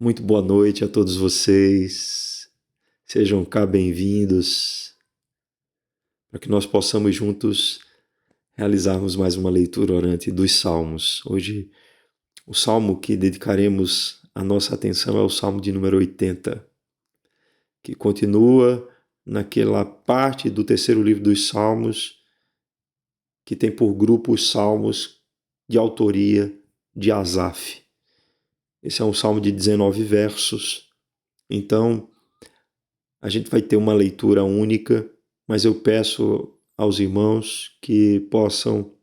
Muito boa noite a todos vocês. Sejam cá bem-vindos para que nós possamos juntos realizarmos mais uma leitura orante dos Salmos. Hoje, o salmo que dedicaremos a nossa atenção é o Salmo de número 80, que continua naquela parte do terceiro livro dos Salmos que tem por grupo os salmos de autoria de Asaf. Esse é um salmo de 19 versos. Então, a gente vai ter uma leitura única, mas eu peço aos irmãos que possam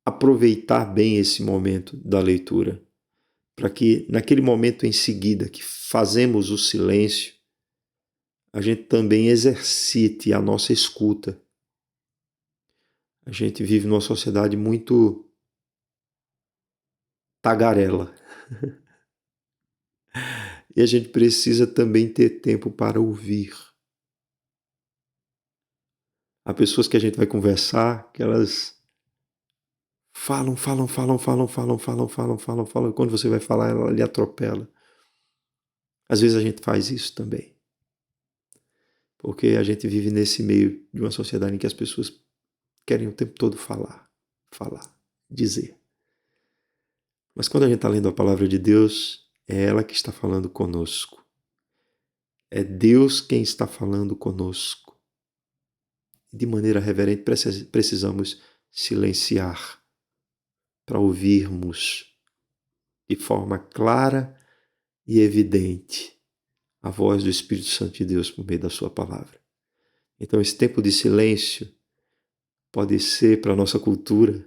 aproveitar bem esse momento da leitura, para que naquele momento em seguida que fazemos o silêncio, a gente também exercite a nossa escuta. A gente vive numa sociedade muito tagarela. E a gente precisa também ter tempo para ouvir. Há pessoas que a gente vai conversar, que elas falam. E quando você vai falar, ela lhe atropela. Às vezes a gente faz isso também. Porque a gente vive nesse meio de uma sociedade em que as pessoas querem o tempo todo falar, dizer. Mas quando a gente está lendo a palavra de Deus, é ela que está falando conosco. É Deus quem está falando conosco. De maneira reverente, precisamos silenciar para ouvirmos de forma clara e evidente a voz do Espírito Santo de Deus por meio da sua palavra. Então, esse tempo de silêncio pode ser, para a nossa cultura,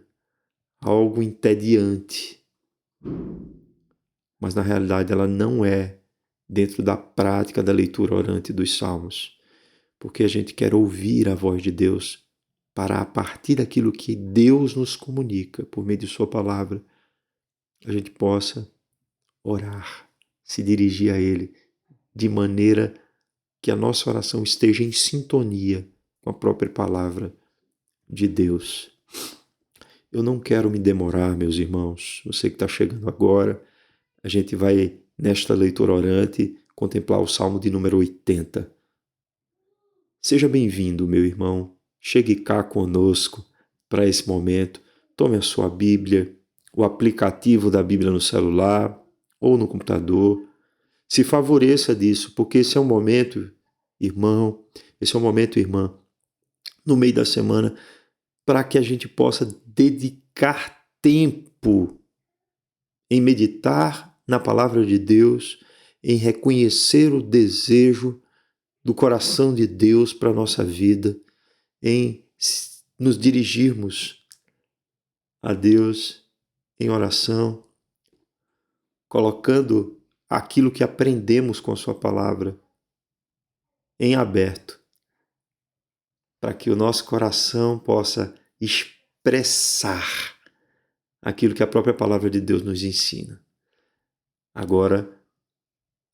algo entediante, mas na realidade ela não é dentro da prática da leitura orante dos Salmos, porque a gente quer ouvir a voz de Deus para, a partir daquilo que Deus nos comunica por meio de sua palavra, a gente possa orar, se dirigir a Ele, de maneira que a nossa oração esteja em sintonia com a própria palavra de Deus. Eu não quero me demorar, meus irmãos. Você que está chegando agora, a gente vai, nesta leitura orante, contemplar o Salmo de número 80. Seja bem-vindo, meu irmão. Chegue cá conosco para esse momento. Tome a sua Bíblia, o aplicativo da Bíblia no celular ou no computador. Se favoreça disso, porque esse é um momento, irmão, irmã, no meio da semana, para que a gente possa dedicar tempo em meditar na palavra de Deus, em reconhecer o desejo do coração de Deus para a nossa vida, em nos dirigirmos a Deus em oração, colocando aquilo que aprendemos com a sua palavra em aberto, para que o nosso coração possa expressar aquilo que a própria palavra de Deus nos ensina. Agora,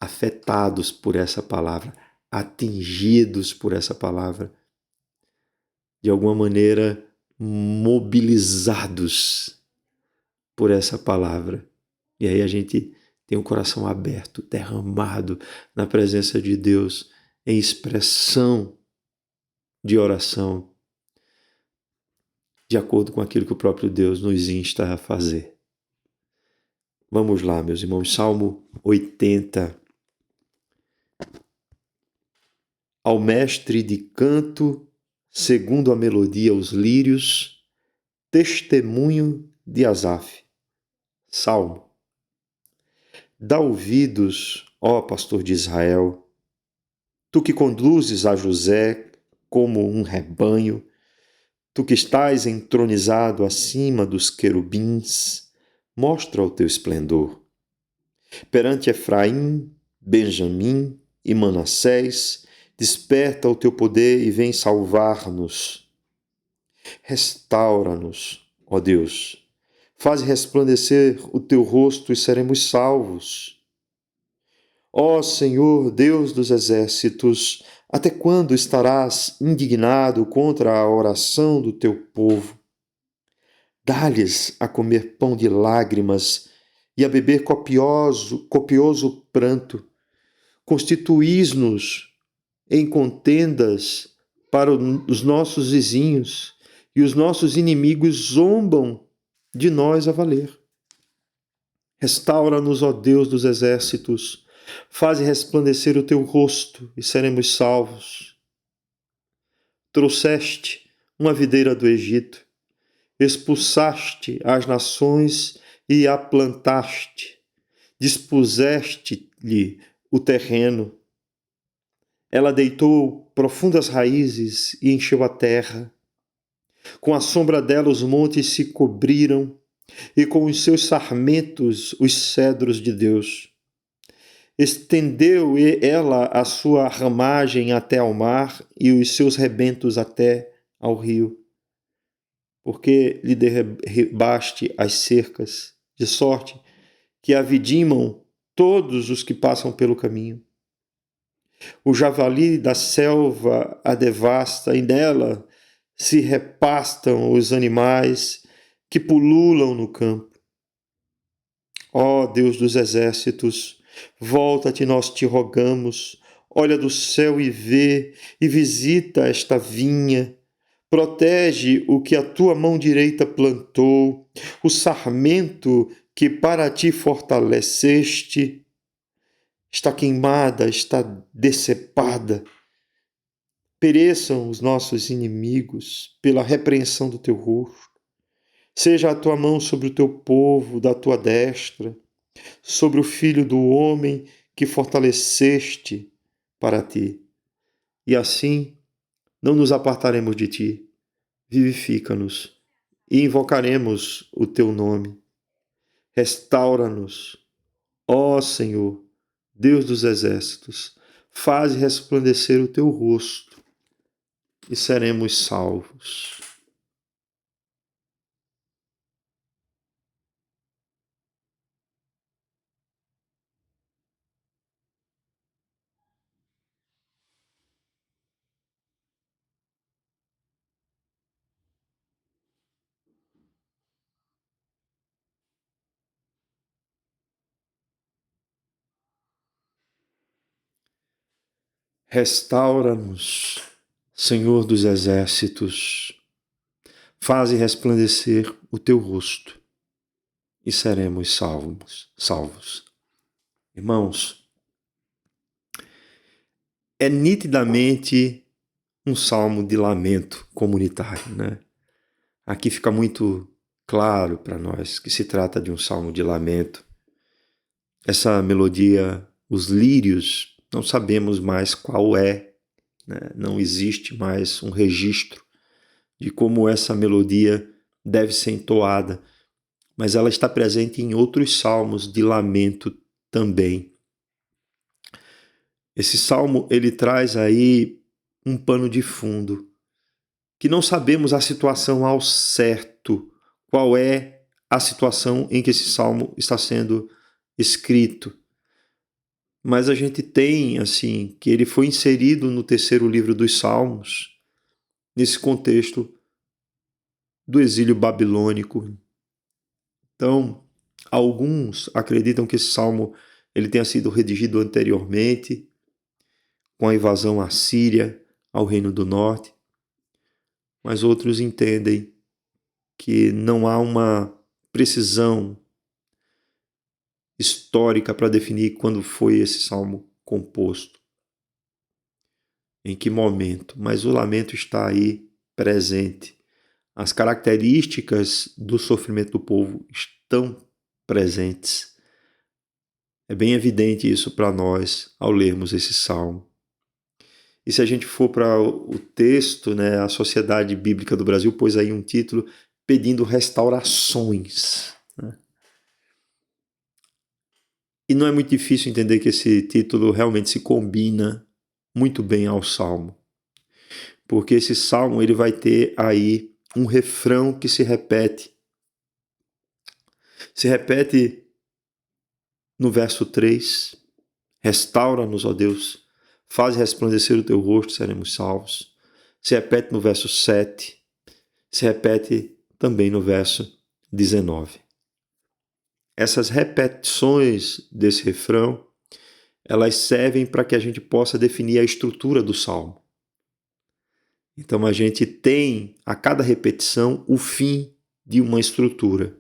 afetados por essa palavra, atingidos por essa palavra, de alguma maneira mobilizados por essa palavra. E aí a gente tem o coração aberto, derramado na presença de Deus, em expressão de oração, de acordo com aquilo que o próprio Deus nos insta a fazer. Vamos lá, meus irmãos, Salmo 80. Ao mestre de canto, segundo a melodia aos lírios, testemunho de Asaf. Salmo. Dá ouvidos, ó pastor de Israel, tu que conduzes a José como um rebanho, tu que estás entronizado acima dos querubins, mostra o teu esplendor. Perante Efraim, Benjamim e Manassés, desperta o teu poder e vem salvar-nos. Restaura-nos, ó Deus. Faze resplandecer o teu rosto e seremos salvos. Ó Senhor, Deus dos exércitos, até quando estarás indignado contra a oração do teu povo? Dá-lhes a comer pão de lágrimas e a beber copioso pranto. Constituís-nos em contendas para os nossos vizinhos, e os nossos inimigos zombam de nós a valer. Restaura-nos, ó Deus dos exércitos, faze resplandecer o teu rosto e seremos salvos. Trouxeste uma videira do Egito, expulsaste as nações e a plantaste, dispuseste-lhe o terreno. Ela deitou profundas raízes e encheu a terra. Com a sombra dela os montes se cobriram, e com os seus sarmentos os cedros de Deus. Estendeu ela a sua ramagem até ao mar e os seus rebentos até ao rio. Porque lhe derribaste as cercas, de sorte que a vidimam todos os que passam pelo caminho. O javali da selva a devasta, e nela se repastam os animais que pululam no campo. Ó Deus dos exércitos, volta-te, nós te rogamos, olha do céu e vê, e visita esta vinha. Protege o que a tua mão direita plantou, o sarmento que para ti fortaleceste. Está queimada, está decepada. Pereçam os nossos inimigos pela repreensão do teu rosto. Seja a tua mão sobre o teu povo, da tua destra, sobre o filho do homem que fortaleceste para ti. E assim não nos apartaremos de ti. Vivifica-nos e invocaremos o teu nome. Restaura-nos, ó Senhor, Deus dos exércitos, faze resplandecer o teu rosto e seremos salvos. Restaura-nos, Senhor dos exércitos, faze resplandecer o teu rosto e seremos salvos. Irmãos, é nitidamente um salmo de lamento comunitário, né? Aqui fica muito claro para nós que se trata de um salmo de lamento. Essa melodia, os lírios, não sabemos mais qual é, né? Não existe mais um registro de como essa melodia deve ser entoada, mas ela está presente em outros salmos de lamento também. Esse salmo, ele traz aí um pano de fundo, que não sabemos a situação ao certo, qual é a situação em que esse salmo está sendo escrito. Mas a gente tem, assim, que ele foi inserido no terceiro livro dos Salmos, nesse contexto do exílio babilônico. Então, alguns acreditam que esse salmo ele tenha sido redigido anteriormente, com a invasão assíria ao Reino do Norte, mas outros entendem que não há uma precisão histórica para definir quando foi esse salmo composto, em que momento, mas o lamento está aí presente. As características do sofrimento do povo estão presentes. É bem evidente isso para nós ao lermos esse salmo. E se a gente for para o texto, né, a Sociedade Bíblica do Brasil pôs aí um título pedindo restaurações. Né? E não é muito difícil entender que esse título realmente se combina muito bem ao salmo. Porque esse salmo ele vai ter aí um refrão que se repete. Se repete no verso 3, restaura-nos, ó Deus, faz resplandecer o teu rosto, seremos salvos. Se repete no verso 7, se repete também no verso 19. essas repetições desse refrão, elas servem para que a gente possa definir a estrutura do salmo. Então a gente tem, a cada repetição, o fim de uma estrutura.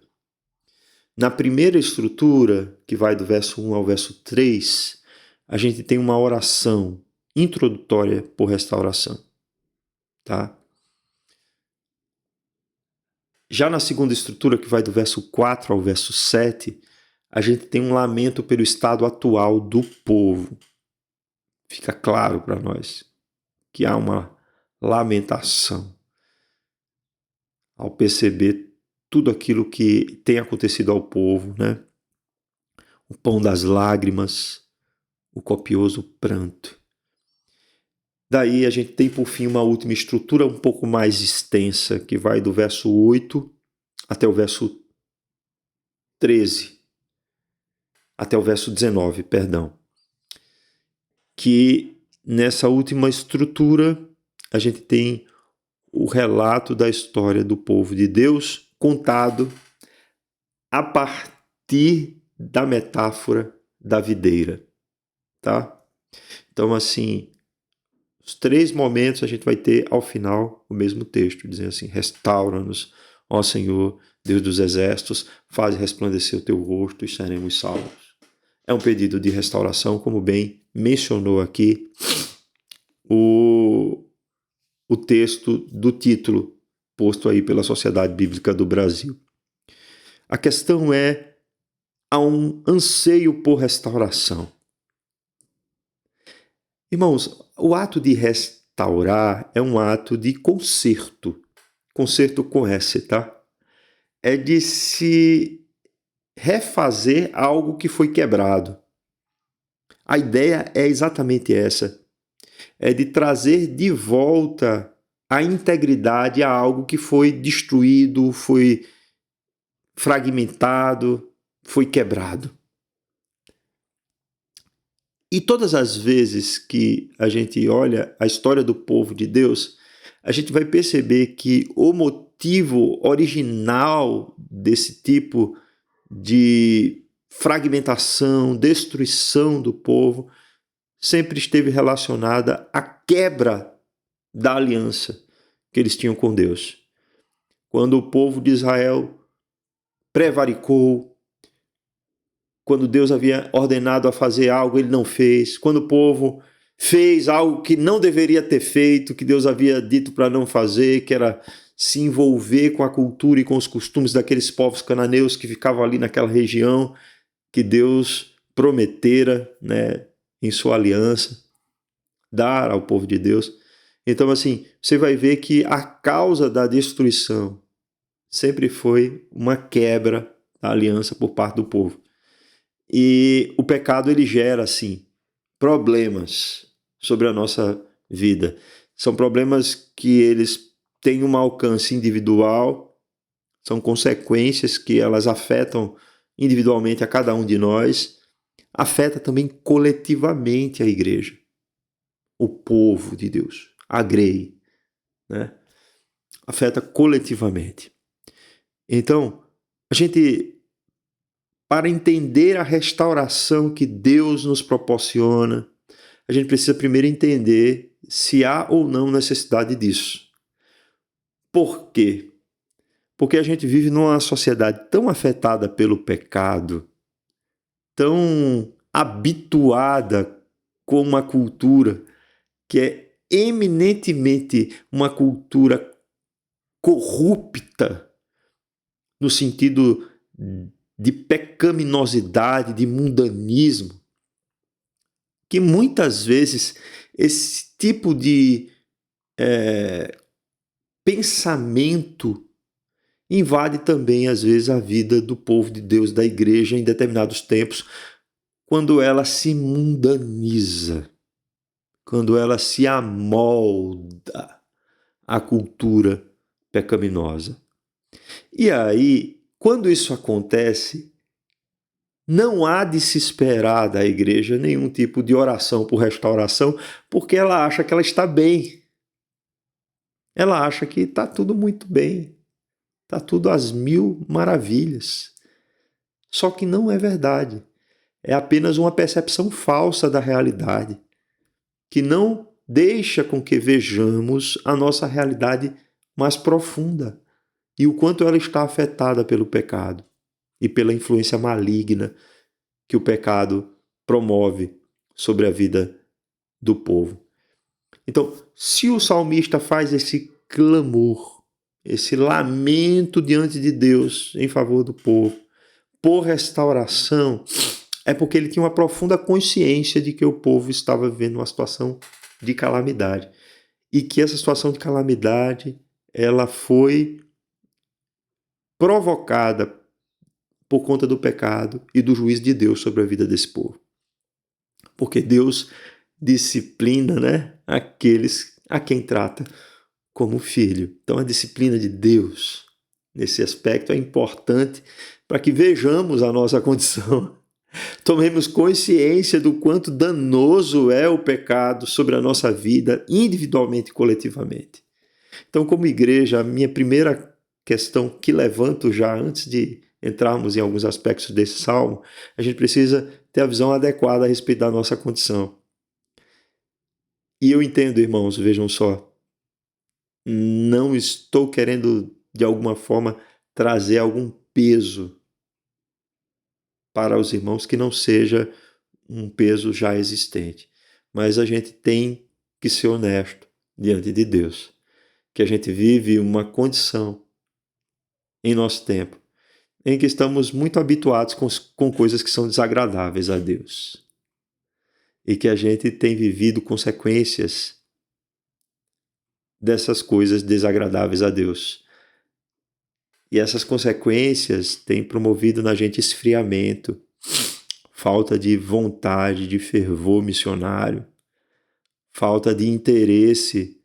Na primeira estrutura, que vai do verso 1 ao verso 3, a gente tem uma oração introdutória por restauração. Tá? Já na segunda estrutura, que vai do verso 4 ao verso 7, a gente tem um lamento pelo estado atual do povo. Fica claro para nós que há uma lamentação ao perceber tudo aquilo que tem acontecido ao povo, né? O pão das lágrimas, o copioso pranto. Daí a gente tem, por fim, uma última estrutura um pouco mais extensa, que vai do verso 8 até o verso 13, até o verso 19, perdão. Que nessa última estrutura a gente tem o relato da história do povo de Deus contado a partir da metáfora da videira, tá? Então, assim, os 3 momentos a gente vai ter ao final o mesmo texto, dizendo assim: restaura-nos, ó Senhor, Deus dos exércitos, faz resplandecer o teu rosto e seremos salvos. É um pedido de restauração, como bem mencionou aqui o texto do título posto aí pela Sociedade Bíblica do Brasil. A questão é, há um anseio por restauração. Irmãos, o ato de restaurar é um ato de conserto. Conserto com S, tá? É de se refazer algo que foi quebrado. A ideia é exatamente essa. É de trazer de volta a integridade a algo que foi destruído, foi fragmentado, foi quebrado. E todas as vezes que a gente olha a história do povo de Deus, a gente vai perceber que o motivo original desse tipo de fragmentação, destruição do povo, sempre esteve relacionada à quebra da aliança que eles tinham com Deus. Quando o povo de Israel prevaricou, quando Deus havia ordenado a fazer algo, ele não fez. Quando o povo fez algo que não deveria ter feito, que Deus havia dito para não fazer, que era se envolver com a cultura e com os costumes daqueles povos cananeus que ficavam ali naquela região, que Deus prometera, né, em sua aliança, dar ao povo de Deus. Então, assim, você vai ver que a causa da destruição sempre foi uma quebra da aliança por parte do povo. E o pecado, ele gera, assim, problemas sobre a nossa vida. São problemas que eles têm um alcance individual, são consequências que elas afetam individualmente a cada um de nós, afeta também coletivamente a igreja, o povo de Deus, a grei, né? Afeta coletivamente. Então, a gente, para entender a restauração que Deus nos proporciona, a gente precisa primeiro entender se há ou não necessidade disso. Por quê? Porque a gente vive numa sociedade tão afetada pelo pecado, tão habituada com uma cultura que é eminentemente uma cultura corrupta, no sentido de pecaminosidade, de mundanismo, que muitas vezes esse tipo de pensamento invade também, às vezes, a vida do povo de Deus, da igreja, em determinados tempos, quando ela se mundaniza, quando ela se amolda à cultura pecaminosa. E aí, quando isso acontece, não há de se esperar da igreja nenhum tipo de oração por restauração, porque ela acha que ela está bem. Ela acha que está tudo muito bem, está tudo às mil maravilhas. Só que não é verdade. É apenas uma percepção falsa da realidade, que não deixa com que vejamos a nossa realidade mais profunda e o quanto ela está afetada pelo pecado e pela influência maligna que o pecado promove sobre a vida do povo. Então, se o salmista faz esse clamor, esse lamento diante de Deus em favor do povo, por restauração, é porque ele tinha uma profunda consciência de que o povo estava vivendo uma situação de calamidade e que essa situação de calamidade ela foi provocada por conta do pecado e do juízo de Deus sobre a vida desse povo. Porque Deus disciplina, né, aqueles a quem trata como filho. Então a disciplina de Deus nesse aspecto é importante para que vejamos a nossa condição. Tomemos consciência do quanto danoso é o pecado sobre a nossa vida, individualmente e coletivamente. Então, como igreja, a minha primeira questão que levanto já antes de entrarmos em alguns aspectos desse salmo, a gente precisa ter a visão adequada a respeito da nossa condição. E eu entendo, irmãos, vejam só, não estou querendo, de alguma forma, trazer algum peso para os irmãos que não seja um peso já existente. Mas a gente tem que ser honesto diante de Deus, que a gente vive uma condição em nosso tempo em que estamos muito habituados com coisas que são desagradáveis a Deus e que a gente tem vivido consequências dessas coisas desagradáveis a Deus. E essas consequências têm promovido na gente esfriamento, falta de vontade, de fervor missionário, falta de interesse,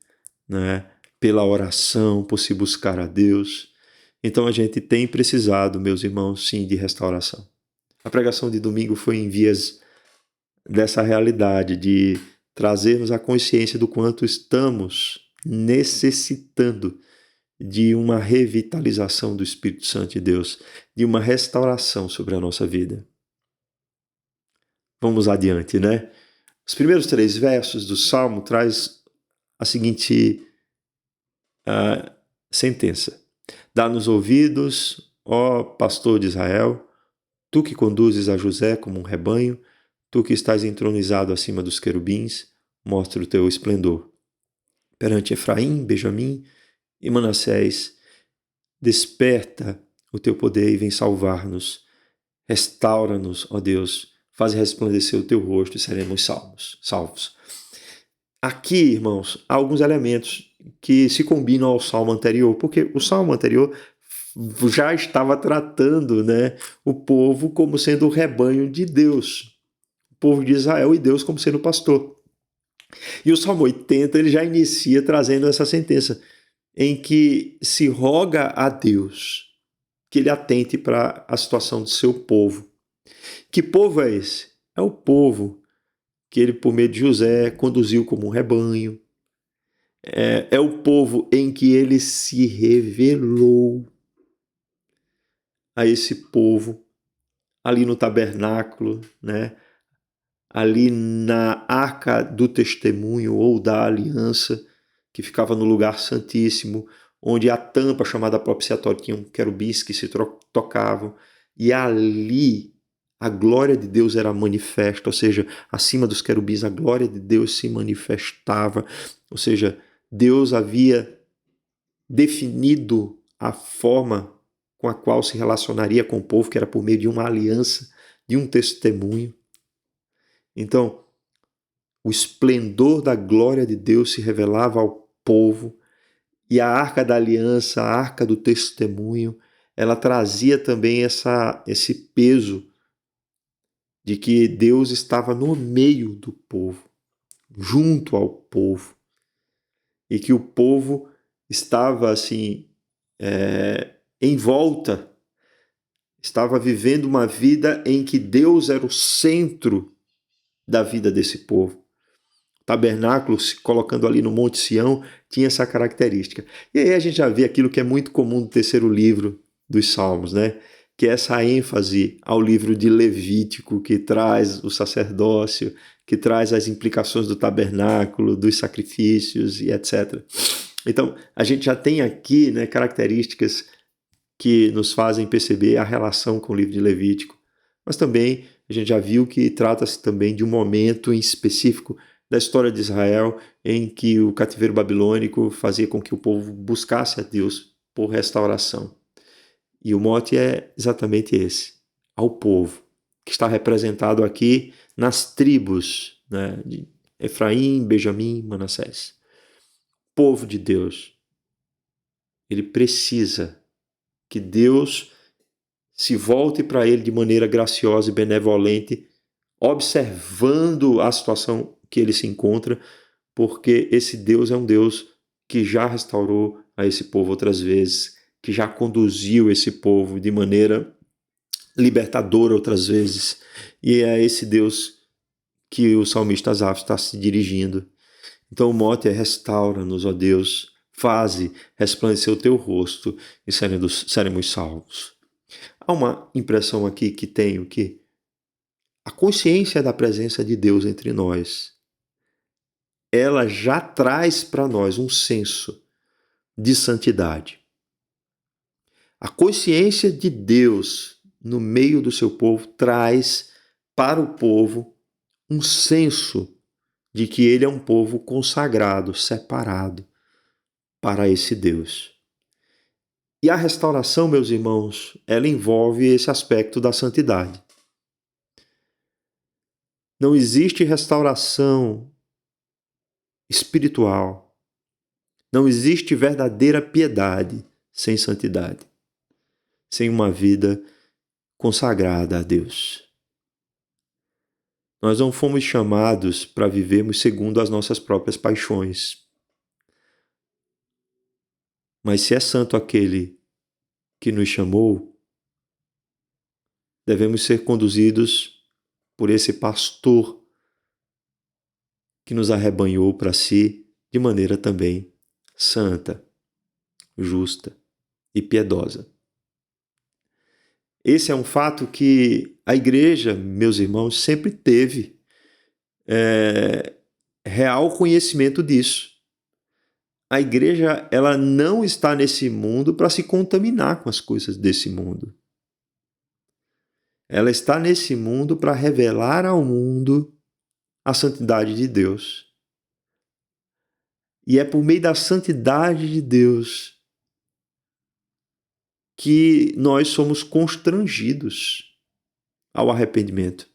né, pela oração, por se buscar a Deus. Então a gente tem precisado, meus irmãos, sim, de restauração. A pregação de domingo foi em vias dessa realidade, de trazermos a consciência do quanto estamos necessitando de uma revitalização do Espírito Santo de Deus, de uma restauração sobre a nossa vida. Vamos adiante, né? Os primeiros 3 versos do Salmo traz a seguinte sentença. Dá-nos ouvidos, ó pastor de Israel, tu que conduzes a José como um rebanho, tu que estás entronizado acima dos querubins, mostra o teu esplendor. Perante Efraim, Benjamim e Manassés, desperta o teu poder e vem salvar-nos. Restaura-nos, ó Deus, faz resplandecer o teu rosto e seremos salvos. Aqui, irmãos, há alguns elementos que se combinam ao salmo anterior, porque o salmo anterior já estava tratando, né, o povo como sendo o rebanho de Deus, o povo de Israel e Deus como sendo o pastor. E o Salmo 80 ele já inicia trazendo essa sentença, em que se roga a Deus que ele atente para a situação do seu povo. Que povo é esse? É o povo que ele, por meio de José, conduziu como um rebanho. É o povo em que ele se revelou a esse povo ali no tabernáculo, né? Ali na arca do testemunho ou da aliança, que ficava no lugar santíssimo, onde a tampa chamada propiciatória tinham querubins que se tocavam, e ali a glória de Deus era manifesta, ou seja, acima dos querubins a glória de Deus se manifestava, ou seja, Deus havia definido a forma com a qual se relacionaria com o povo, que era por meio de uma aliança, de um testemunho. Então, o esplendor da glória de Deus se revelava ao povo e a arca da aliança, a arca do testemunho, ela trazia também esse peso de que Deus estava no meio do povo, junto ao povo, e que o povo estava assim em volta, estava vivendo uma vida em que Deus era o centro da vida desse povo. O tabernáculo, se colocando ali no Monte Sião, tinha essa característica. E aí a gente já vê aquilo que é muito comum no terceiro livro dos Salmos, né? que essa ênfase ao livro de Levítico, que traz o sacerdócio, que traz as implicações do tabernáculo, dos sacrifícios e etc. Então, a gente já tem aqui, né, características que nos fazem perceber a relação com o livro de Levítico. Mas também a gente já viu que trata-se também de um momento em específico da história de Israel em que o cativeiro babilônico fazia com que o povo buscasse a Deus por restauração. E o mote é exatamente esse, ao povo, que está representado aqui nas tribos, né, de Efraim, Benjamim, Manassés. Povo de Deus, ele precisa que Deus se volte para ele de maneira graciosa e benevolente, observando a situação que ele se encontra, porque esse Deus é um Deus que já restaurou a esse povo outras vezes, que já conduziu esse povo de maneira libertadora outras vezes. E é esse Deus que o salmista Asaf está se dirigindo. Então o mote é: restaura-nos, ó Deus, faze resplandecer o teu rosto e seremos salvos. Há uma impressão aqui que tenho que a consciência da presença de Deus entre nós, ela já traz para nós um senso de santidade. A consciência de Deus no meio do seu povo traz para o povo um senso de que ele é um povo consagrado, separado para esse Deus. E a restauração, meus irmãos, ela envolve esse aspecto da santidade. Não existe restauração espiritual, não existe verdadeira piedade sem santidade, sem uma vida consagrada a Deus. Nós não fomos chamados para vivermos segundo as nossas próprias paixões. Mas se é santo aquele que nos chamou, devemos ser conduzidos por esse pastor que nos arrebanhou para si de maneira também santa, justa e piedosa. Esse é um fato que a igreja, meus irmãos, sempre teve real conhecimento disso. A igreja, ela não está nesse mundo para se contaminar com as coisas desse mundo. Ela está nesse mundo para revelar ao mundo a santidade de Deus. E é por meio da santidade de Deus que nós somos constrangidos ao arrependimento.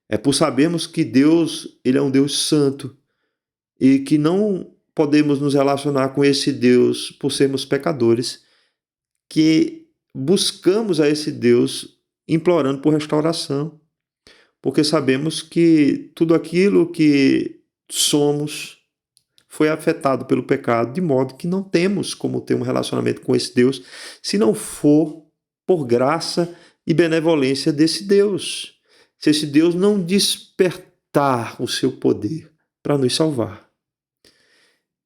É por sabermos que Deus, ele é um Deus santo e que não podemos nos relacionar com esse Deus por sermos pecadores, que buscamos a esse Deus implorando por restauração, porque sabemos que tudo aquilo que somos foi afetado pelo pecado, de modo que não temos como ter um relacionamento com esse Deus se não for por graça e benevolência desse Deus. Se esse Deus não despertar o seu poder para nos salvar.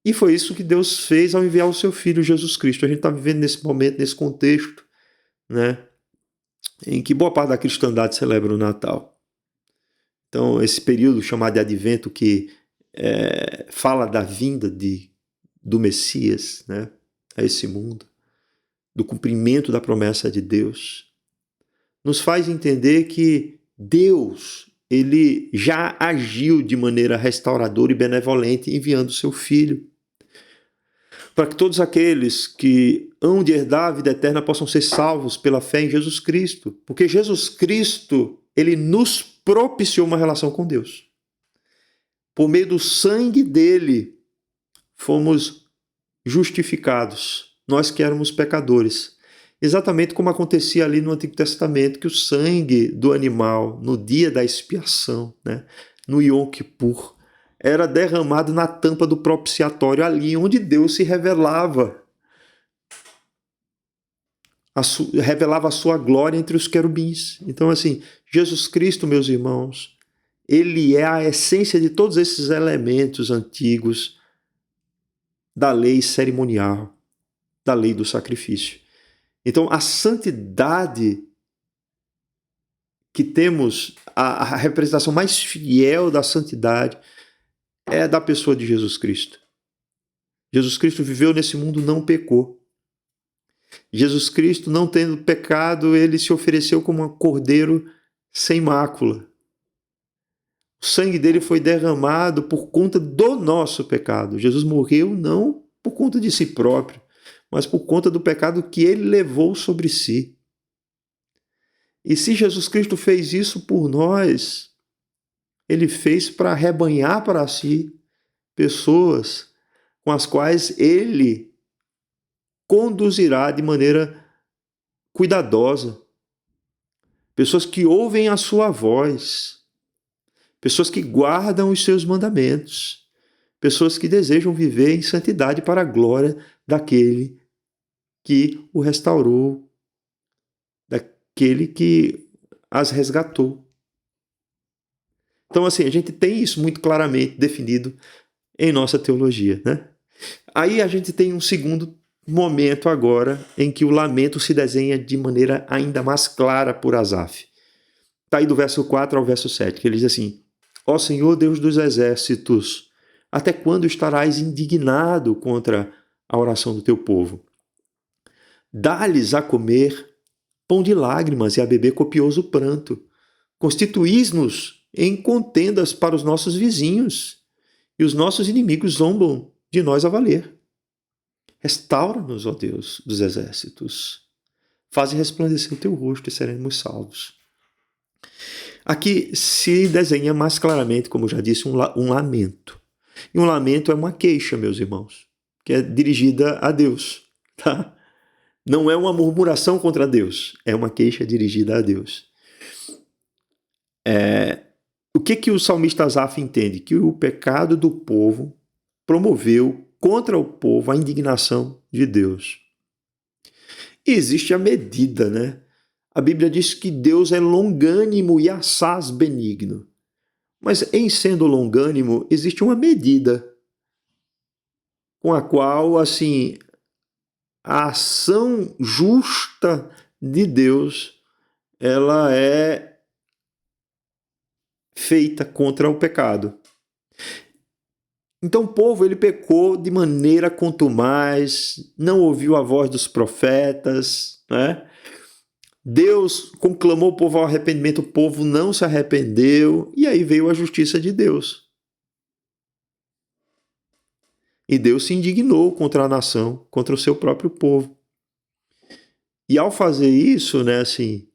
E foi isso que Deus fez ao enviar o seu Filho Jesus Cristo. A gente está vivendo nesse momento, nesse contexto, né, em que boa parte da cristandade celebra o Natal. Então, esse período chamado de Advento, que fala da vinda do Messias, né, a esse mundo, do cumprimento da promessa de Deus, nos faz entender que Deus, ele já agiu de maneira restauradora e benevolente, enviando o seu Filho, para que todos aqueles que hão de herdar a vida eterna possam ser salvos pela fé em Jesus Cristo, porque Jesus Cristo, ele nos propiciou uma relação com Deus. Por meio do sangue dele, fomos justificados, nós que éramos pecadores. Exatamente como acontecia ali no Antigo Testamento, que o sangue do animal, no dia da expiação, né, no Yom Kippur, era derramado na tampa do propiciatório, ali onde Deus se revelava. Revelava a sua glória entre os querubins. Então, assim, Jesus Cristo, meus irmãos, ele é a essência de todos esses elementos antigos da lei cerimonial, da lei do sacrifício. Então, a santidade que temos, a representação mais fiel da santidade é da pessoa de Jesus Cristo. Jesus Cristo viveu nesse mundo, não pecou. Jesus Cristo, não tendo pecado, ele se ofereceu como um cordeiro sem mácula. O sangue dele foi derramado por conta do nosso pecado. Jesus morreu não por conta de si próprio, mas por conta do pecado que ele levou sobre si. E se Jesus Cristo fez isso por nós, ele fez para arrebanhar para si pessoas com as quais ele conduzirá de maneira cuidadosa. Pessoas que ouvem a sua voz, pessoas que guardam os seus mandamentos, pessoas que desejam viver em santidade para a glória daquele que o restaurou, daquele que as resgatou. Então, assim, a gente tem isso muito claramente definido em nossa teologia, né? Aí a gente tem um segundo momento agora em que o lamento se desenha de maneira ainda mais clara por Asaf. Está aí do verso 4 ao verso 7, que ele diz assim: Ó Senhor Deus dos exércitos, até quando estarás indignado contra a oração do teu povo? Dá-lhes a comer pão de lágrimas e a beber copioso pranto. Constituís-nos em contendas para os nossos vizinhos, e os nossos inimigos zombam de nós a valer. Restaura-nos, ó Deus dos exércitos. Faze resplandecer o teu rosto e seremos salvos. Aqui se desenha mais claramente, como eu já disse, um lamento. E um lamento é uma queixa, meus irmãos, que é dirigida a Deus, tá? Não é uma murmuração contra Deus, é uma queixa dirigida a Deus. O que o salmista Asaf entende? Que o pecado do povo promoveu contra o povo a indignação de Deus. E existe a medida, né? A Bíblia diz que Deus é longânimo e assaz benigno. Mas em sendo longânimo, existe uma medida com a qual, assim, a ação justa de Deus, ela é feita contra o pecado. Então o povo, ele pecou de maneira contumaz, não ouviu a voz dos profetas, né? Deus conclamou o povo ao arrependimento, o povo não se arrependeu, e aí veio a justiça de Deus. E Deus se indignou contra a nação, contra o seu próprio povo. E ao fazer isso, né, assim,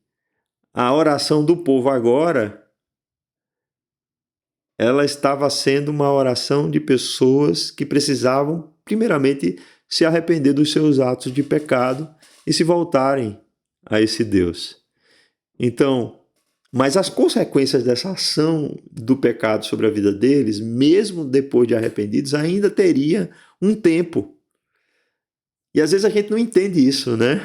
a oração do povo agora, ela estava sendo uma oração de pessoas que precisavam, primeiramente, se arrepender dos seus atos de pecado e se voltarem a esse Deus. Então, mas as consequências dessa ação do pecado sobre a vida deles, mesmo depois de arrependidos, ainda teria um tempo. E às vezes a gente não entende isso, né?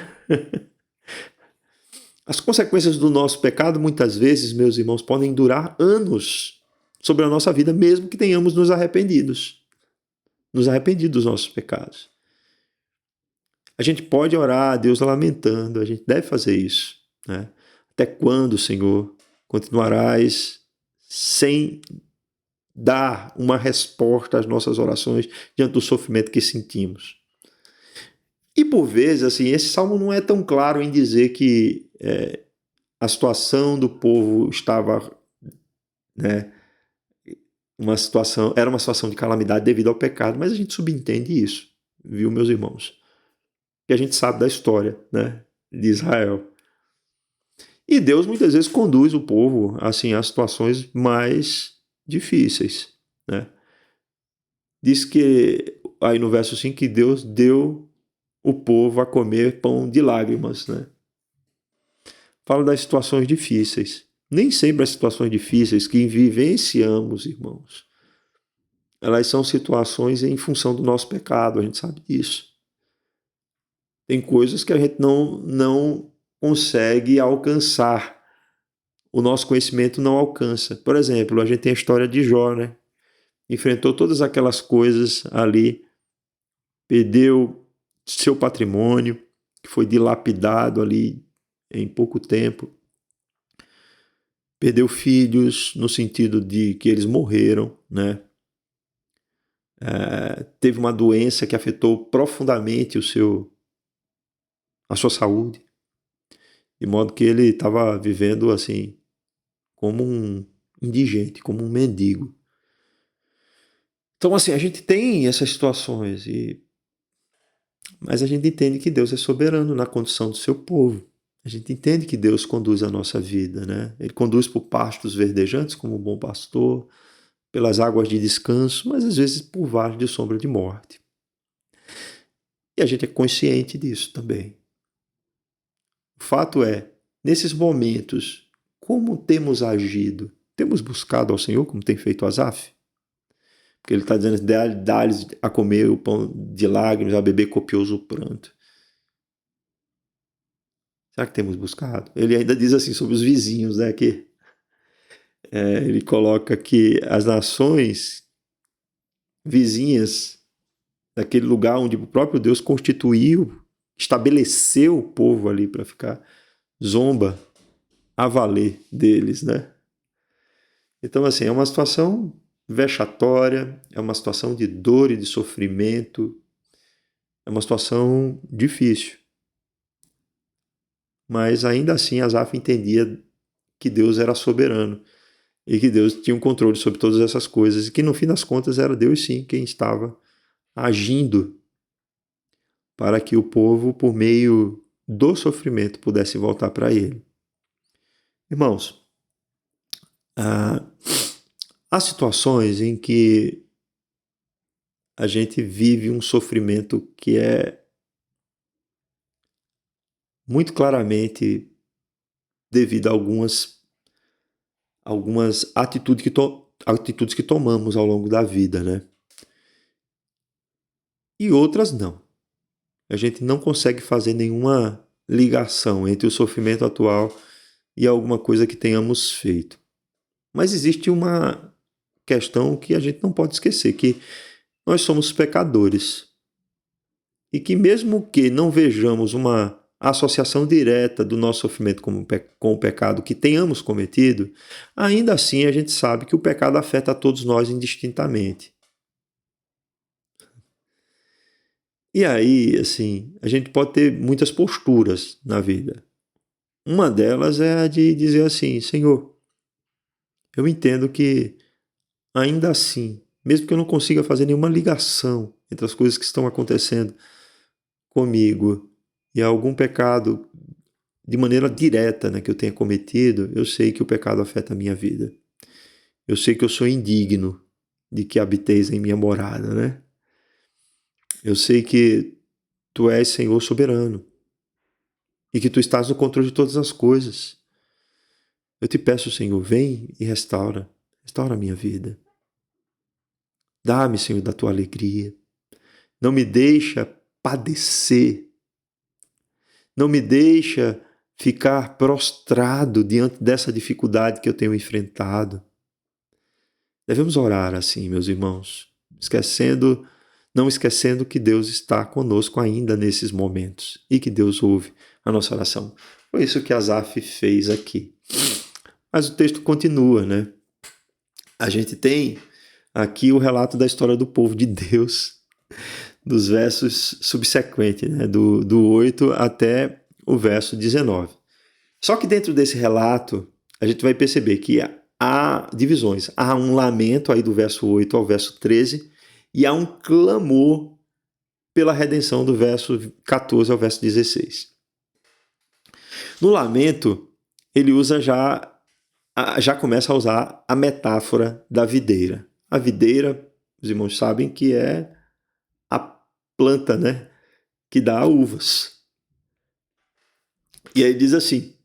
As consequências do nosso pecado, muitas vezes, meus irmãos, podem durar anos sobre a nossa vida, mesmo que tenhamos nos arrependido dos nossos pecados. A gente pode orar a Deus lamentando, a gente deve fazer isso, né? Até quando, Senhor, continuarás sem dar uma resposta às nossas orações diante do sofrimento que sentimos? E por vezes, assim, esse salmo não é tão claro em dizer que a situação do povo estava, né, era uma situação de calamidade devido ao pecado, mas a gente subentende isso, viu, meus irmãos? Que a gente sabe da história, né, de Israel. E Deus muitas vezes conduz o povo, assim, a situações mais difíceis, né? Diz que, aí no verso 5, que Deus deu o povo a comer pão de lágrimas, né? Fala das situações difíceis. Nem sempre as situações difíceis que vivenciamos, irmãos, elas são situações em função do nosso pecado, a gente sabe disso. Tem coisas que a gente não consegue alcançar. O nosso conhecimento não alcança. Por exemplo, a gente tem a história de Jó, né? Enfrentou todas aquelas coisas ali, perdeu seu patrimônio, que foi dilapidado ali em pouco tempo. Perdeu filhos no sentido de que eles morreram, né? Teve uma doença que afetou profundamente a sua saúde, de modo que ele estava vivendo assim como um indigente, como um mendigo. Então, assim, a gente tem essas situações, mas a gente entende que Deus é soberano na condição do seu povo. A gente entende que Deus conduz a nossa vida, né? Ele conduz por pastos verdejantes, como um bom pastor, pelas águas de descanso, mas às vezes por vales de sombra de morte. E a gente é consciente disso também. O fato é, nesses momentos, como temos agido? Temos buscado ao Senhor, como tem feito Asaf? Porque ele está dizendo, dá-lhes a comer o pão de lágrimas, a beber copioso pranto. Será que temos buscado? Ele ainda diz assim sobre os vizinhos, né? Que ele coloca que as nações vizinhas daquele lugar onde o próprio Deus constituiu, estabeleceu o povo ali para ficar, zomba a valer deles, né? Então, assim, é uma situação vexatória, é uma situação de dor e de sofrimento, é uma situação difícil. Mas ainda assim, Asaf entendia que Deus era soberano e que Deus tinha um controle sobre todas essas coisas e que no fim das contas era Deus sim quem estava agindo para que o povo, por meio do sofrimento, pudesse voltar para ele. Irmãos, há situações em que a gente vive um sofrimento que é muito claramente devido a algumas atitudes que tomamos ao longo da vida, né? E outras não. A gente não consegue fazer nenhuma ligação entre o sofrimento atual e alguma coisa que tenhamos feito. Mas existe uma questão que a gente não pode esquecer, que nós somos pecadores. E que mesmo que não vejamos uma associação direta do nosso sofrimento com o pecado que tenhamos cometido, ainda assim a gente sabe que o pecado afeta a todos nós indistintamente. E aí, assim, a gente pode ter muitas posturas na vida. Uma delas é a de dizer assim, Senhor, eu entendo que ainda assim, mesmo que eu não consiga fazer nenhuma ligação entre as coisas que estão acontecendo comigo e algum pecado de maneira direta, né, que eu tenha cometido, eu sei que o pecado afeta a minha vida. Eu sei que eu sou indigno de que habiteis em minha morada, né? Eu sei que tu és Senhor soberano e que tu estás no controle de todas as coisas. Eu te peço, Senhor, vem e restaura a minha vida. Dá-me, Senhor, da tua alegria. Não me deixa padecer. Não me deixa ficar prostrado diante dessa dificuldade que eu tenho enfrentado. Devemos orar assim, meus irmãos, não esquecendo que Deus está conosco ainda nesses momentos e que Deus ouve a nossa oração. Foi isso que Asaf fez aqui. Mas o texto continua, né? A gente tem aqui o relato da história do povo de Deus, dos versos subsequentes, né? do 8 até o verso 19. Só que dentro desse relato, a gente vai perceber que há divisões. Há um lamento aí do verso 8 ao verso 13 e há um clamor pela redenção do verso 14 ao verso 16. No lamento, ele já começa a usar a metáfora da videira. A videira, os irmãos sabem que é a planta, né, que dá uvas. E aí diz assim: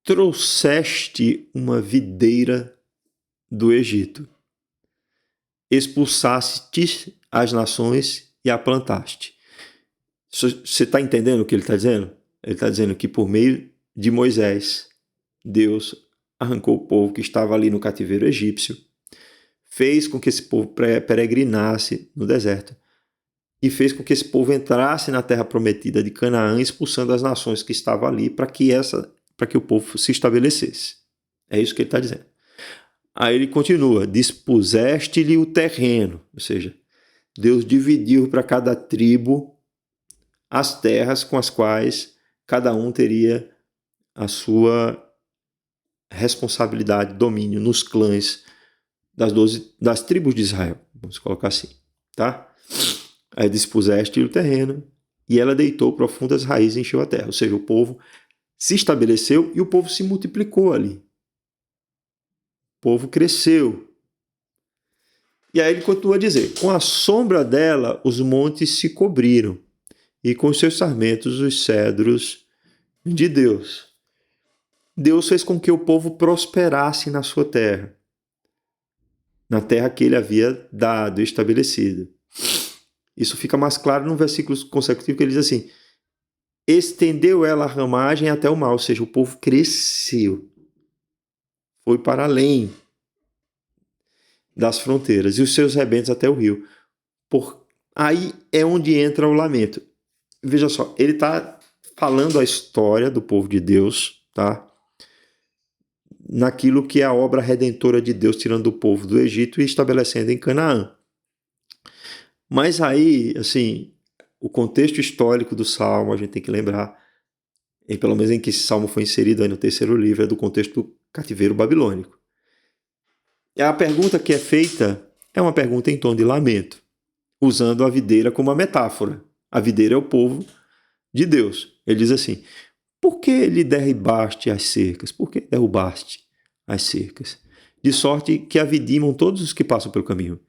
trouxeste uma videira do Egito, expulsaste as nações e a plantaste. Você está entendendo o que ele está dizendo? Ele está dizendo que por meio de Moisés, Deus arrancou o povo que estava ali no cativeiro egípcio, fez com que esse povo peregrinasse no deserto, e fez com que esse povo entrasse na terra prometida de Canaã, expulsando as nações que estavam ali para que o povo se estabelecesse. É isso que ele está dizendo. Aí ele continua: dispuseste-lhe o terreno, ou seja, Deus dividiu para cada tribo as terras com as quais cada um teria a sua responsabilidade, domínio nos clãs das tribos de Israel, vamos colocar assim, tá? Aí dispuseste o terreno e ela deitou profundas raízes e encheu a terra, ou seja, o povo se estabeleceu e o povo se multiplicou ali. O povo cresceu. E aí ele continua a dizer: com a sombra dela os montes se cobriram e com seus sarmentos os cedros de Deus. Deus fez com que o povo prosperasse na sua terra, na terra que ele havia dado, estabelecido. Isso fica mais claro no versículo consecutivo que ele diz assim: estendeu ela a ramagem até o mar, ou seja, o povo cresceu, foi para além das fronteiras, e os seus rebentos até o rio. Aí é onde entra o lamento. Veja só, ele está falando a história do povo de Deus, tá? Naquilo que é a obra redentora de Deus, tirando o povo do Egito e estabelecendo em Canaã. Mas aí, assim, o contexto histórico do Salmo, a gente tem que lembrar, e pelo menos em que esse Salmo foi inserido aí no terceiro livro, é do contexto do cativeiro babilônico. E a pergunta que é feita é uma pergunta em tom de lamento, usando a videira como uma metáfora. A videira é o povo de Deus. Ele diz assim: por que lhe derribaste as cercas? Por que derrubaste as cercas? De sorte que a vidimam todos os que passam pelo caminho.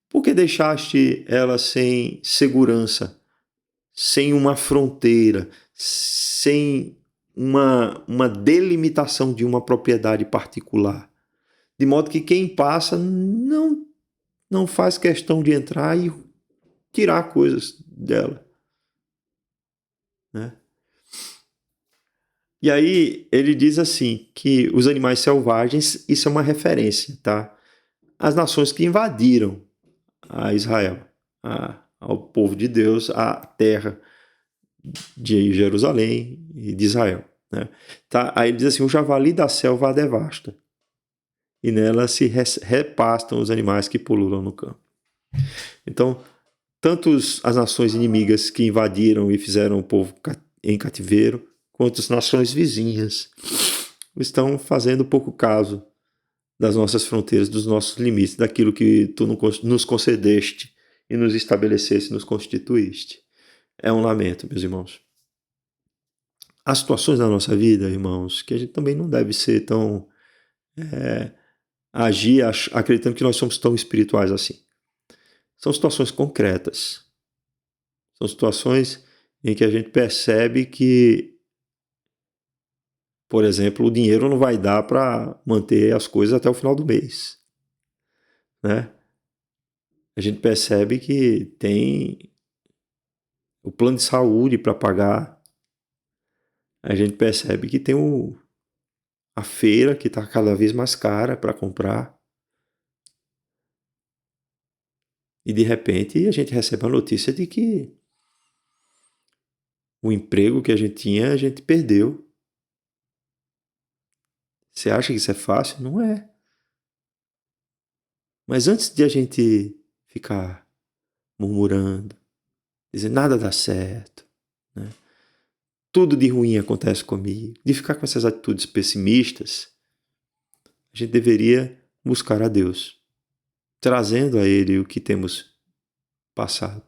Por que deixaste ela sem segurança, sem uma fronteira, sem uma delimitação de uma propriedade particular? De modo que quem passa não faz questão de entrar e tirar coisas dela, né? E aí ele diz assim, que os animais selvagens, isso é uma referência, tá? As nações que invadiram a Israel, ao povo de Deus, a terra de Jerusalém e de Israel, né? Tá? Aí ele diz assim: o javali da selva a devasta, e nela se repastam os animais que pululam no campo. Então, tanto as nações inimigas que invadiram e fizeram o povo em cativeiro, quanto as nações vizinhas estão fazendo pouco caso das nossas fronteiras, dos nossos limites, daquilo que tu nos concedeste e nos estabeleceste, nos constituíste. É um lamento, meus irmãos. Há situações na nossa vida, irmãos, que a gente também não deve ser tão agir acreditando que nós somos tão espirituais assim. São situações concretas. São situações em que a gente percebe que, por exemplo, o dinheiro não vai dar para manter as coisas até o final do mês, né? A gente percebe que tem o plano de saúde para pagar. A gente percebe que tem a feira que está cada vez mais cara para comprar. E de repente a gente recebe a notícia de que o emprego que a gente tinha, a gente perdeu. Você acha que isso é fácil? Não é. Mas antes de a gente ficar murmurando, dizendo nada dá certo, né? Tudo de ruim acontece comigo, de ficar com essas atitudes pessimistas, a gente deveria buscar a Deus, trazendo a Ele o que temos passado.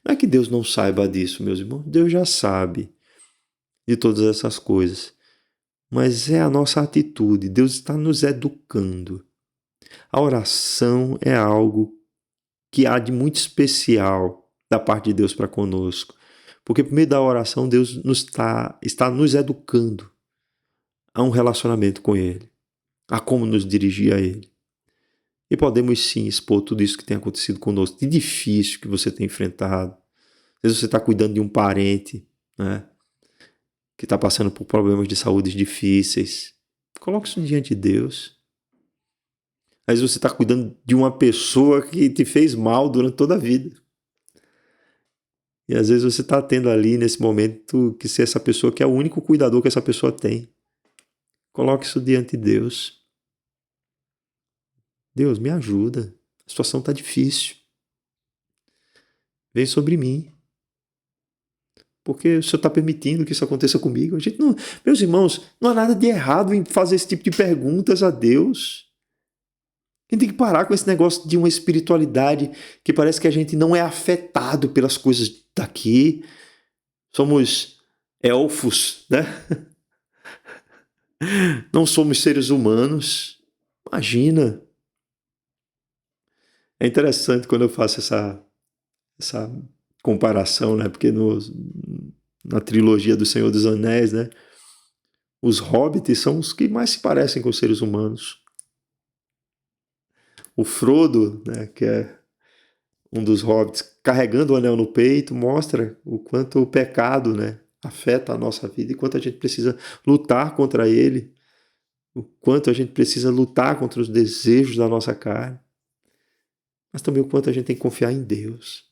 Não é que Deus não saiba disso, meus irmãos, Deus já sabe de todas essas coisas, mas é a nossa atitude, Deus está nos educando. A oração é algo que há de muito especial da parte de Deus para conosco, porque por meio da oração Deus está nos educando a um relacionamento com Ele, a como nos dirigir a Ele. E podemos sim expor tudo isso que tem acontecido conosco, de difícil que você tem enfrentado. Às vezes você está cuidando de um parente, né, que está passando por problemas de saúde difíceis. Coloque isso diante de Deus. Às vezes você está cuidando de uma pessoa que te fez mal durante toda a vida. E às vezes você está tendo ali nesse momento que ser essa pessoa que é o único cuidador que essa pessoa tem. Coloque isso diante de Deus. Deus, me ajuda. A situação está difícil. Vem sobre mim. Porque o Senhor está permitindo que isso aconteça comigo. A gente não, meus irmãos, não há nada de errado em fazer esse tipo de perguntas a Deus. A gente tem que parar com esse negócio de uma espiritualidade que parece que a gente não é afetado pelas coisas daqui. Somos elfos, né? Não somos seres humanos. Imagina. É interessante quando eu faço essa comparação, né? Porque na trilogia do Senhor dos Anéis, né? Os hobbits são os que mais se parecem com os seres humanos. O Frodo, né, que é um dos hobbits, carregando o anel no peito, mostra o quanto o pecado, né, afeta a nossa vida e quanto a gente precisa lutar contra ele, o quanto a gente precisa lutar contra os desejos da nossa carne, mas também o quanto a gente tem que confiar em Deus,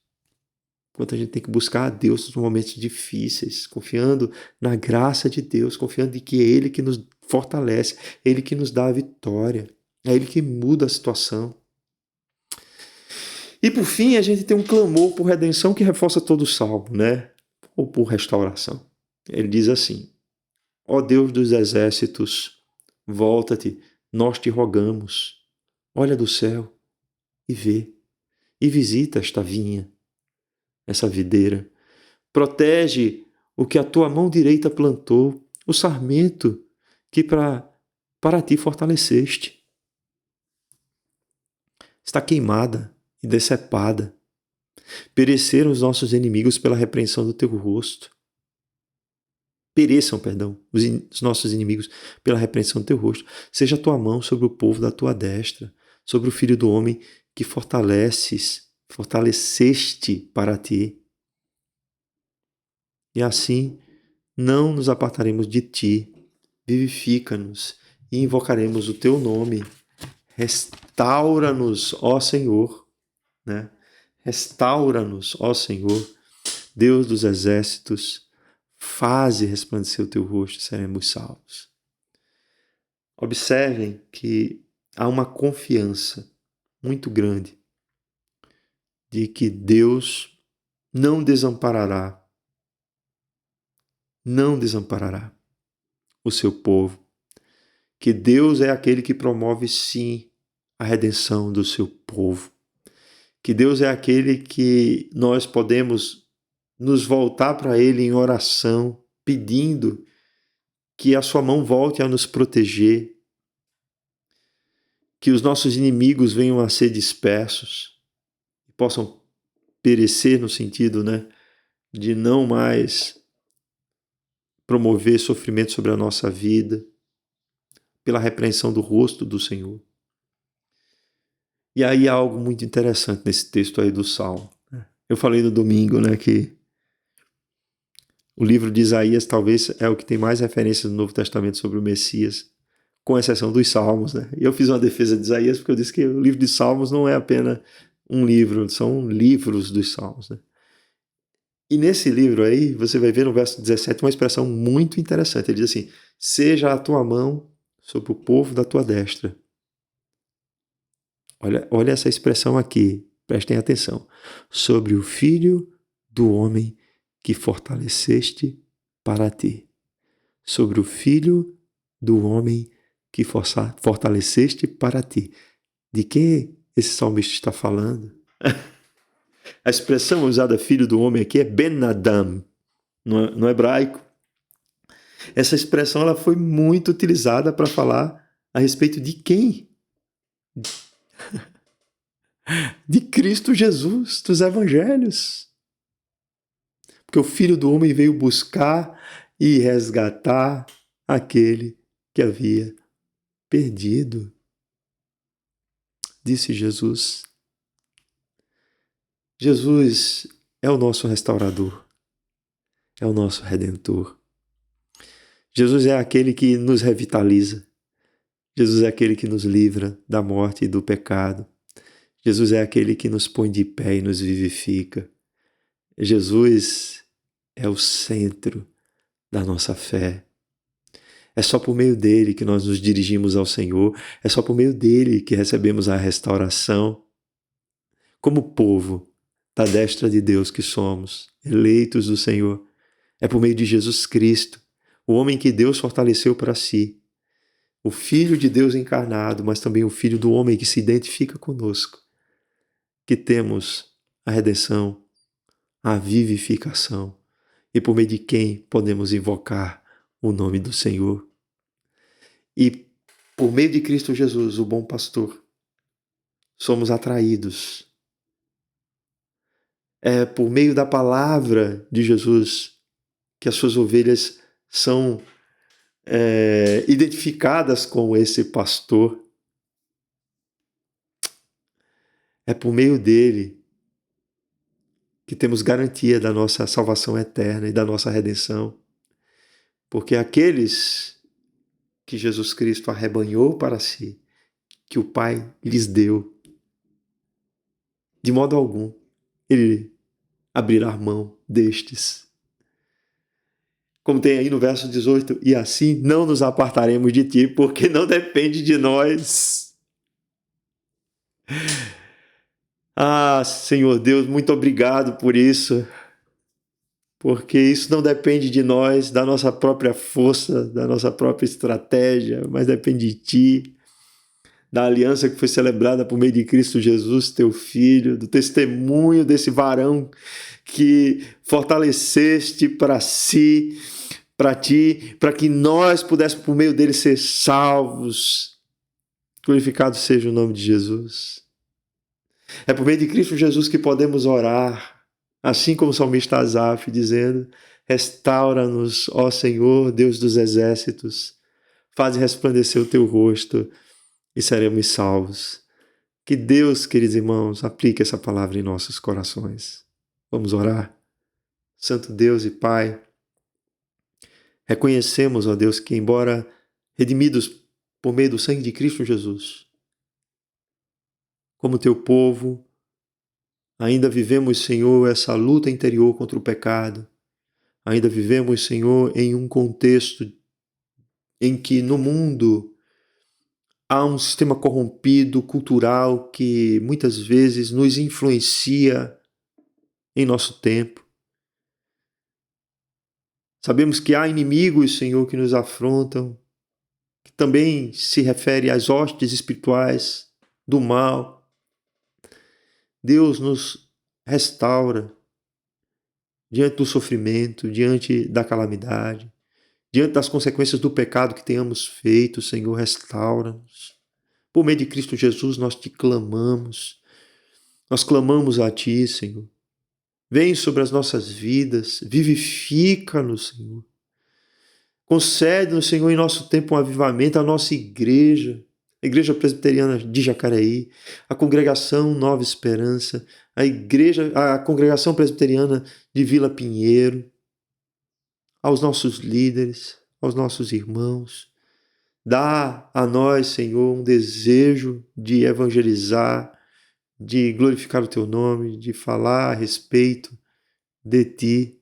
o quanto a gente tem que buscar a Deus nos momentos difíceis, confiando na graça de Deus, confiando em que é Ele que nos fortalece, é Ele que nos dá a vitória, é Ele que muda a situação. E por fim, a gente tem um clamor por redenção que reforça todo o salmo, né? Ou por restauração. Ele diz assim: ó Deus dos exércitos, volta-te, nós te rogamos. Olha do céu e vê, e visita esta vinha, essa videira. Protege o que a tua mão direita plantou, o sarmento que para ti fortaleceste. Está queimada e decepada. Pereceram os nossos inimigos pela repreensão do teu rosto. Pereçam, perdão, os nossos inimigos pela repreensão do teu rosto. Seja a tua mão sobre o povo da tua destra, sobre o filho do homem que fortaleceste para ti. E assim não nos apartaremos de ti. Vivifica-nos e invocaremos o teu nome. Restaura-nos, ó Senhor, né? Restaura-nos, ó Senhor, Deus dos exércitos, faze resplandecer o teu rosto e seremos salvos. Observem que há uma confiança muito grande de que Deus não desamparará o seu povo, que Deus é aquele que promove sim a redenção do seu povo, que Deus é aquele que nós podemos nos voltar para Ele em oração, pedindo que a sua mão volte a nos proteger, que os nossos inimigos venham a ser dispersos, possam perecer no sentido, né, de não mais promover sofrimento sobre a nossa vida, pela repreensão do rosto do Senhor. E aí há algo muito interessante nesse texto aí do Salmo. Eu falei no domingo, né, que o livro de Isaías talvez é o que tem mais referências no Novo Testamento sobre o Messias, com exceção dos Salmos, né? E eu fiz uma defesa de Isaías porque eu disse que o livro de Salmos não é apenas um livro, são livros dos Salmos, né? E nesse livro aí, você vai ver no verso 17 uma expressão muito interessante. Ele diz assim: seja a tua mão sobre o povo da tua destra. Olha essa expressão aqui, prestem atenção. Sobre o filho do homem que fortaleceste para ti. Sobre o filho do homem que fortaleceste para ti. De quem esse salmista está falando? A expressão usada filho do homem aqui é Ben Adam, no hebraico. Essa expressão ela foi muito utilizada para falar a respeito de quem? De Cristo Jesus, dos evangelhos. Porque o Filho do Homem veio buscar e resgatar aquele que havia perdido. Disse Jesus. Jesus é o nosso restaurador, é o nosso redentor. Jesus é aquele que nos revitaliza. Jesus é aquele que nos livra da morte e do pecado. Jesus é aquele que nos põe de pé e nos vivifica. Jesus é o centro da nossa fé. É só por meio dele que nós nos dirigimos ao Senhor, é só por meio dele que recebemos a restauração. Como povo da destra de Deus que somos, eleitos do Senhor, é por meio de Jesus Cristo, o homem que Deus fortaleceu para si, o Filho de Deus encarnado, mas também o Filho do homem que se identifica conosco, que temos a redenção, a vivificação, e por meio de quem podemos invocar o nome do Senhor. E por meio de Cristo Jesus, o bom pastor, somos atraídos. É por meio da palavra de Jesus que as suas ovelhas são identificadas com esse pastor. É por meio dele que temos garantia da nossa salvação eterna e da nossa redenção. Porque aqueles que Jesus Cristo arrebanhou para si, que o Pai lhes deu, de modo algum ele abrirá mão destes. Como tem aí no verso 18, e assim não nos apartaremos de ti, porque não depende de nós. Ah, Senhor Deus, muito obrigado por isso, porque isso não depende de nós, da nossa própria força, da nossa própria estratégia, mas depende de ti, da aliança que foi celebrada por meio de Cristo Jesus, teu Filho, do testemunho desse varão que fortaleceste para si, para ti, para que nós pudéssemos por meio dele ser salvos. Glorificado seja o nome de Jesus. É por meio de Cristo Jesus que podemos orar, assim como o salmista Asaf, dizendo: restaura-nos, ó Senhor, Deus dos exércitos, faze resplandecer o teu rosto e seremos salvos. Que Deus, queridos irmãos, aplique essa palavra em nossos corações. Vamos orar? Santo Deus e Pai, reconhecemos, ó Deus, que embora redimidos por meio do sangue de Cristo Jesus, como teu povo, ainda vivemos, Senhor, essa luta interior contra o pecado. Ainda vivemos, Senhor, em um contexto em que no mundo há um sistema corrompido, cultural, que muitas vezes nos influencia em nosso tempo. Sabemos que há inimigos, Senhor, que nos afrontam, que também se refere às hostes espirituais do mal. Deus nos restaura diante do sofrimento, diante da calamidade, diante das consequências do pecado que tenhamos feito. Senhor, restaura-nos. Por meio de Cristo Jesus, nós te clamamos. Nós clamamos a ti, Senhor. Vem sobre as nossas vidas, vivifica-nos, Senhor. Concede-nos, Senhor, em nosso tempo um avivamento, a nossa igreja, a Igreja Presbiteriana de Jacareí, a Congregação Nova Esperança, a Congregação Presbiteriana de Vila Pinheiro, aos nossos líderes, aos nossos irmãos. Dá a nós, Senhor, um desejo de evangelizar, de glorificar o teu nome, de falar a respeito de ti,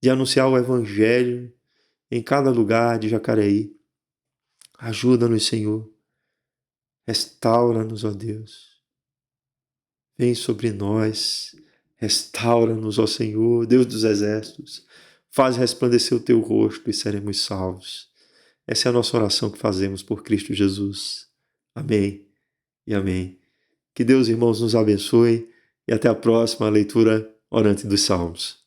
de anunciar o evangelho em cada lugar de Jacareí. Ajuda-nos, Senhor. Restaura-nos, ó Deus. Vem sobre nós. Restaura-nos, ó Senhor, Deus dos exércitos. Faz resplandecer o teu rosto e seremos salvos. Essa é a nossa oração que fazemos por Cristo Jesus. Amém e amém. Que Deus, irmãos, nos abençoe e até a próxima leitura orante dos Salmos.